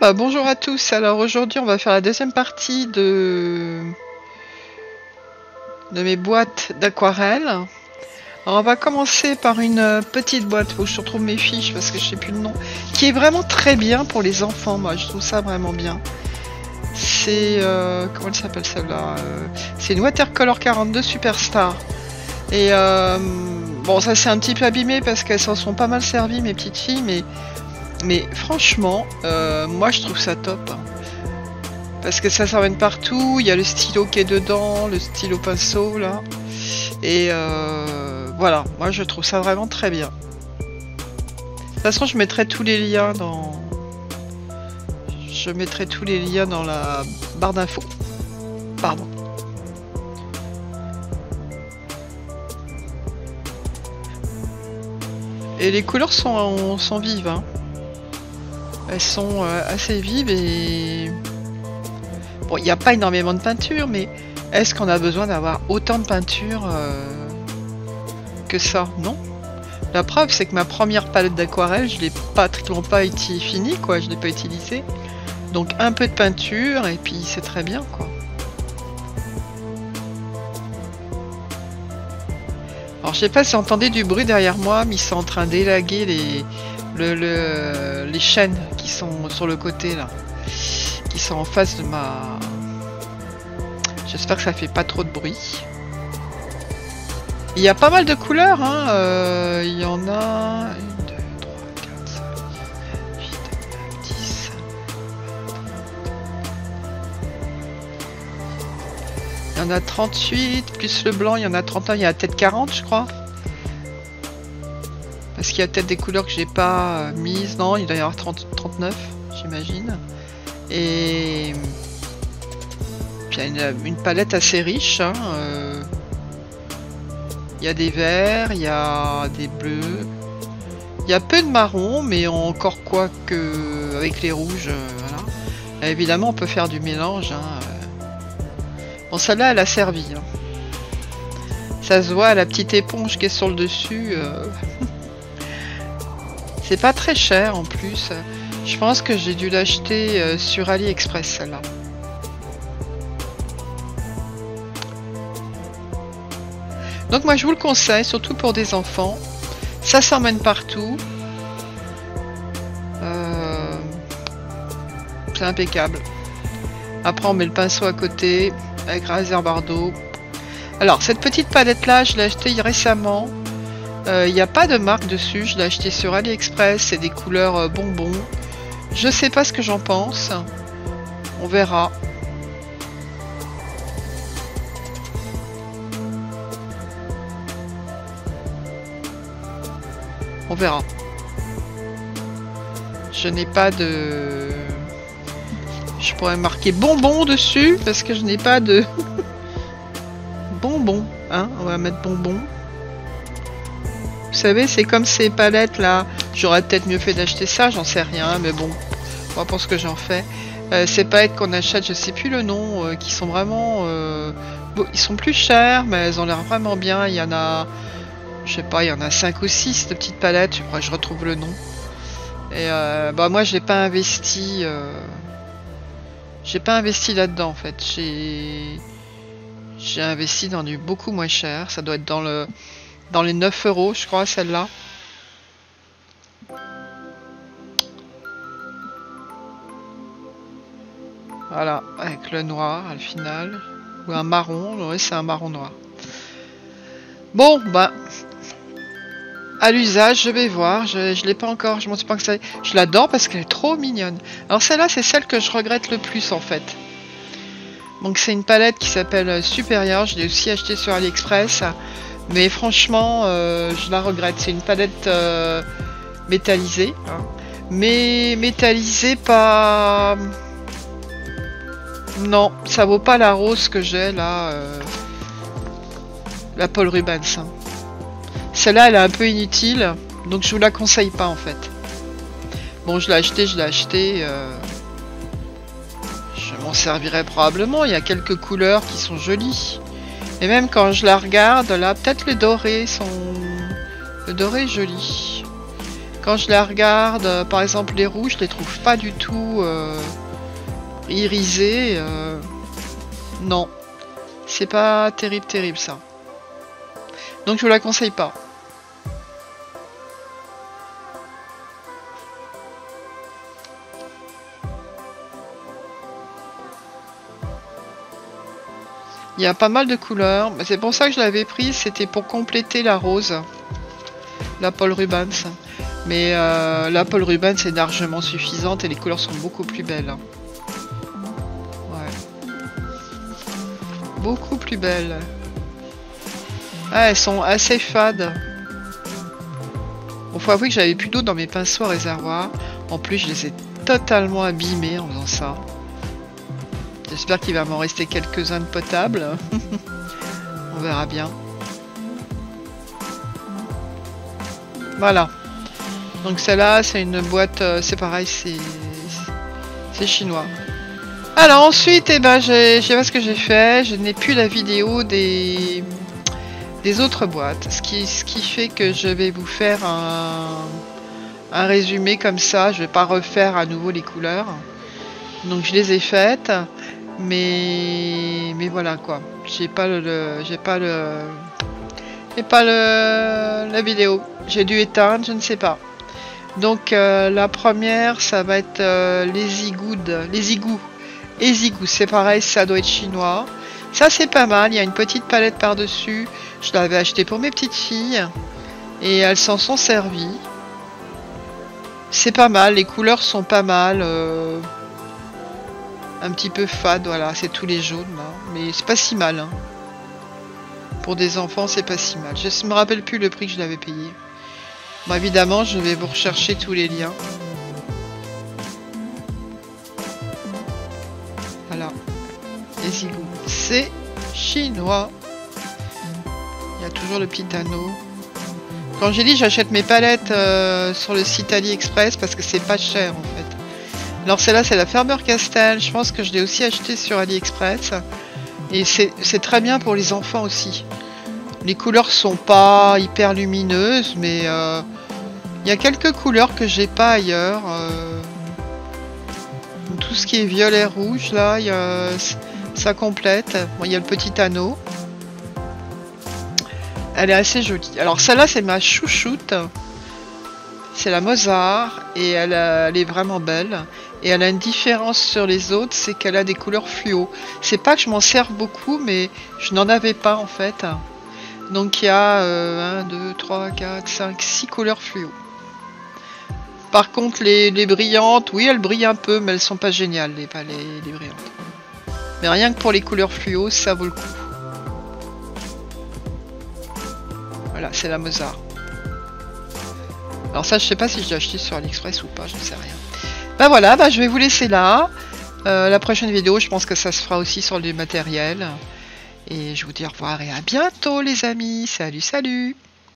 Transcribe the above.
Bah, bonjour à tous, alors aujourd'hui on va faire la deuxième partie de mes boîtes d'aquarelle. Alors on va commencer par une petite boîte, faut que je retrouve mes fiches parce que je sais plus le nom, qui est vraiment très bien pour les enfants, moi je trouve ça vraiment bien. C'est, comment elle s'appelle celle-là, c'est une Watercolor 42 Superstar. Et bon, ça s'est un petit peu abîmé parce qu'elles s'en sont pas mal servies mes petites filles, mais franchement, moi je trouve ça top. Parce que ça s'emmène partout, il y a le stylo qui est dedans, le stylo pinceau là. Et voilà, moi je trouve ça vraiment très bien. De toute façon, je mettrai tous les liens dans... Je mettrai tous les liens dans la barre d'infos. Pardon. Et les couleurs sont vives. Hein. Elles sont assez vives et... Bon, il n'y a pas énormément de peinture, mais est-ce qu'on a besoin d'avoir autant de peinture que ça? Non. La preuve, c'est que ma première palette d'aquarelle, je l'ai pratiquement pas finie, quoi. Je l'ai pas utilisée. Donc un peu de peinture et puis c'est très bien, quoi. Alors je sais pas si vous entendez du bruit derrière moi, mais ils sont en train d'élaguer les chaînes qui sont sur le côté là, qui sont en face de ma... J'espère que ça fait pas trop de bruit. Il y a pas mal de couleurs, hein. Il y en a 1, 2, 3, 4, 5, 8, 9, 10. Il y en a 38, plus le blanc, il y en a 31, il y a peut-être 40 je crois. Parce qu'il y a peut-être des couleurs que j'ai pas mises. Non, il doit y avoir 39, j'imagine. Et puis il y a une palette assez riche. Hein. Il y a des verts, il y a des bleus. Il y a peu de marron, mais encore quoi que avec les rouges. Voilà. Là, évidemment, on peut faire du mélange. Hein. Bon, celle-là, elle a servi. Hein. Ça se voit, la petite éponge qui est sur le dessus. C'est pas très cher en plus. Je pense que j'ai dû l'acheter sur AliExpress, celle-là. Donc moi je vous le conseille, surtout pour des enfants. Ça s'emmène partout. C'est impeccable. Après on met le pinceau à côté avec Razer-Bardo. Alors cette petite palette là, je l'ai achetée récemment. Il n'y a pas de marque dessus, je l'ai acheté sur AliExpress, c'est des couleurs bonbons. Je sais pas ce que j'en pense. On verra. On verra. Je n'ai pas de... Je pourrais marquer bonbon dessus parce que je n'ai pas de... bonbon. Hein, on va mettre bonbon. Vous savez, c'est comme ces palettes là. J'aurais peut-être mieux fait d'acheter ça, j'en sais rien, mais bon, moi pour ce que j'en fais. Ces palettes qu'on achète, je sais plus le nom, qui sont vraiment... Bon, ils sont plus chers, mais elles ont l'air vraiment bien. Il y en a... Je sais pas, il y en a 5 ou 6 de petites palettes, je retrouve le nom. Et bah moi j'ai pas investi là-dedans en fait. J'ai investi dans du beaucoup moins cher. Ça doit être dans les 9 € je crois celle-là. Voilà, avec le noir à le final. Ou un marron, oui c'est un marron noir. Bon bah à l'usage, je vais voir. Je l'ai pas encore, je m'en suis pas que ça. Je l'adore parce qu'elle est trop mignonne. Alors celle-là, c'est celle que je regrette le plus en fait. Donc c'est une palette qui s'appelle Supérieur. Je l'ai aussi achetée sur AliExpress. Mais franchement, je la regrette. C'est une palette métallisée. Hein. Mais métallisée pas... Non, ça vaut pas la rose que j'ai là. La Paul Rubens. Hein. Celle-là, elle est un peu inutile, donc je vous la conseille pas en fait. Bon, je l'ai acheté. Je m'en servirai probablement. Il y a quelques couleurs qui sont jolies. Et même quand je la regarde, là, peut-être les dorés sont... Le doré est joli. Quand je la regarde, par exemple les rouges, je les trouve pas du tout irisés. Non, c'est pas terrible ça. Donc je vous la conseille pas. Il y a pas mal de couleurs. C'est pour ça que je l'avais prise. C'était pour compléter la rose. La Paul Rubens. Mais la Paul Rubens est largement suffisante et les couleurs sont beaucoup plus belles. Ouais. Beaucoup plus belles. Ah, elles sont assez fades. Bon, faut avouer que j'avais plus d'eau dans mes pinceaux à réservoir. En plus, je les ai totalement abîmés en faisant ça. J'espère qu'il va m'en rester quelques-uns de potables. On verra bien. Voilà. Donc celle-là, c'est une boîte, c'est pareil, c'est chinois. Alors ensuite, eh ben, je sais pas ce que j'ai fait. Je n'ai plus la vidéo des autres boîtes. Ce qui fait que je vais vous faire un résumé comme ça. Je vais pas refaire à nouveau les couleurs. Donc je les ai faites. Mais voilà quoi. J'ai pas la vidéo. J'ai dû éteindre, je ne sais pas. Donc la première, ça va être les igous. C'est pareil, ça doit être chinois. Ça c'est pas mal, il y a une petite palette par-dessus. Je l'avais acheté pour mes petites filles. Et elles s'en sont servies. C'est pas mal, les couleurs sont pas mal. Un petit peu fade, voilà, c'est tous les jaunes là. Mais c'est pas si mal. Hein. Pour des enfants, c'est pas si mal. Je me rappelle plus le prix que je l'avais payé. Bon, évidemment, je vais vous rechercher tous les liens. Voilà. Les igous. C'est chinois. Il y a toujours le petit anneau. Quand j'ai dit j'achète mes palettes sur le site AliExpress parce que c'est pas cher en fait. Alors celle-là c'est la Faber-Castell. Je pense que je l'ai aussi acheté sur AliExpress. Et c'est très bien pour les enfants aussi. Les couleurs sont pas hyper lumineuses, mais il y a quelques couleurs que j'ai pas ailleurs. Tout ce qui est violet rouge là, ça complète. Bon, il y a le petit anneau. Elle est assez jolie. Alors celle-là c'est ma chouchoute. C'est la Mozart et elle est vraiment belle. Et elle a une différence sur les autres, c'est qu'elle a des couleurs fluo. C'est pas que je m'en serve beaucoup, mais je n'en avais pas en fait. Donc il y a 1, 2, 3, 4, 5, 6 couleurs fluo. Par contre les brillantes, oui elles brillent un peu, mais elles sont pas géniales les brillantes. Mais rien que pour les couleurs fluo, ça vaut le coup. Voilà, c'est la Mozart. Alors ça je sais pas si je l'ai acheté sur AliExpress ou pas, je ne sais rien. Bah voilà, bah je vais vous laisser là. La prochaine vidéo, je pense que ça se fera aussi sur le matériel. Et je vous dis au revoir et à bientôt les amis. Salut, salut!